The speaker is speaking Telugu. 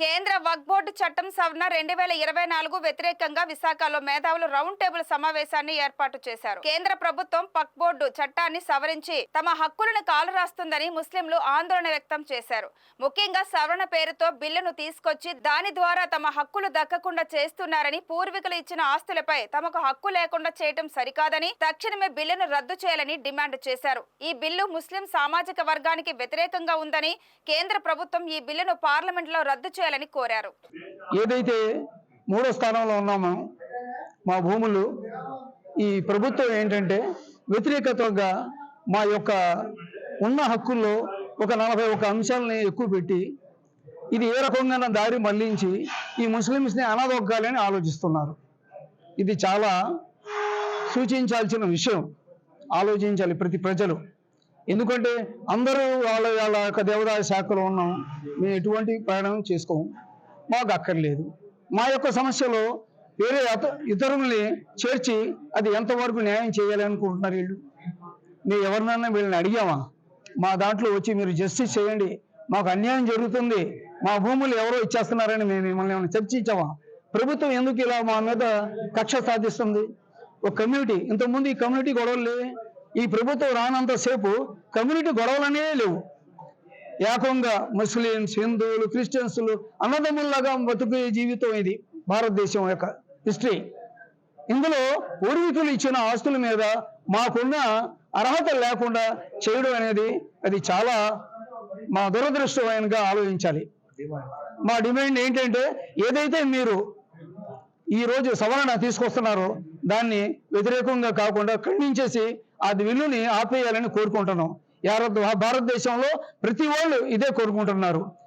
కేంద్ర వక్ఫ్ బోర్డు చట్టం సవరణ 2024 వ్యతిరేకంగా విశాఖలో మేధావులు రౌండ్ టేబుల్ సమావేశాన్ని ఏర్పాటు చేశారు. కేంద్ర ప్రభుత్వం వక్ఫ్ బోర్డు చట్టాన్ని సవరించి తమ హక్కులను కాలరాస్తుందని ముస్లింలు ఆందోళన వ్యక్తం చేశారు. ముఖ్యంగా సవరణ పేరుతో బిల్లును తీసుకొచ్చి దాని ద్వారా తమ హక్కులు దక్కకుండా చేస్తున్నారని, పూర్వీకులు ఇచ్చిన ఆస్తులపై తమకు హక్కు లేకుండా చేయటం సరికాదని, తక్షణమే బిల్లును రద్దు చేయాలని డిమాండ్ చేశారు. ఈ బిల్లు ముస్లిం సామాజిక వర్గానికి వ్యతిరేకంగా ఉందని, కేంద్ర ప్రభుత్వం ఈ బిల్లును పార్లమెంట్లో రద్దు చేయాలని కోరారు. ఏదైతే మూడో స్థానంలో ఉన్నామో మా భూములు, ఈ ప్రభుత్వం ఏంటంటే వ్యతిరేకతగా మా యొక్క ఉన్న హక్కుల్లో ఒక 41 అంశాలని ఎక్కువ పెట్టి ఇది ఏ రకంగా దారి మళ్లించి ఈ ముస్లిమ్స్ని అనాదొగ్గాలని ఆలోచిస్తున్నారు. ఇది చాలా సూచించాల్సిన విషయం. ఆలోచించాలి ప్రతి ప్రజలు. ఎందుకంటే అందరూ వాళ్ళ యొక్క దేవాదాయ శాఖలో ఉన్నాం, మేము ఎటువంటి ప్రయాణం చేసుకోము, మాకు అక్కర్లేదు. మా యొక్క సమస్యలో వేరే ఇతరుల్ని చేర్చి అది ఎంతవరకు న్యాయం చేయాలి అనుకుంటున్నారు వీళ్ళు? మేము ఎవరినైనా వీళ్ళని అడిగామా? మా దాంట్లో వచ్చి మీరు జస్టిస్ చేయండి, మాకు అన్యాయం జరుగుతుంది, మా భూములు ఎవరో ఇచ్చేస్తున్నారని మేము మిమ్మల్ని ఏమైనా చర్చించామా? ప్రభుత్వం ఎందుకు ఇలా మా మీద కక్ష సాధిస్తుంది? ఒక కమ్యూనిటీ, ఇంతకుముందు ఈ కమ్యూనిటీ గొడవలు లేవే. ఈ ప్రభుత్వం రానంతసేపు కమ్యూనిటీ గొడవలనే లేవు. ఏకంగా ముస్లిమ్స్, హిందువులు, క్రిస్టియన్స్లు అన్నదమ్ముల్లాగా బతుకే జీవితం ఇది భారతదేశం యొక్క హిస్టరీ. ఇందులో పూర్వీకులు ఇచ్చిన ఆస్తుల మీద మాకున్న అర్హత లేకుండా చేయడం అనేది అది చాలా మా దురదృష్టమైనగా ఆలోచించాలి. మా డిమాండ్ ఏంటంటే, ఏదైతే మీరు ఈరోజు సవరణ తీసుకొస్తున్నారో దాన్ని వ్యతిరేకంగా కాకుండా ఖండించేసి ఆ బిల్లుని ఆపేయాలని కోరుకుంటున్నాం. భారతదేశంలో ప్రతి వాళ్ళు ఇదే కోరుకుంటున్నారు.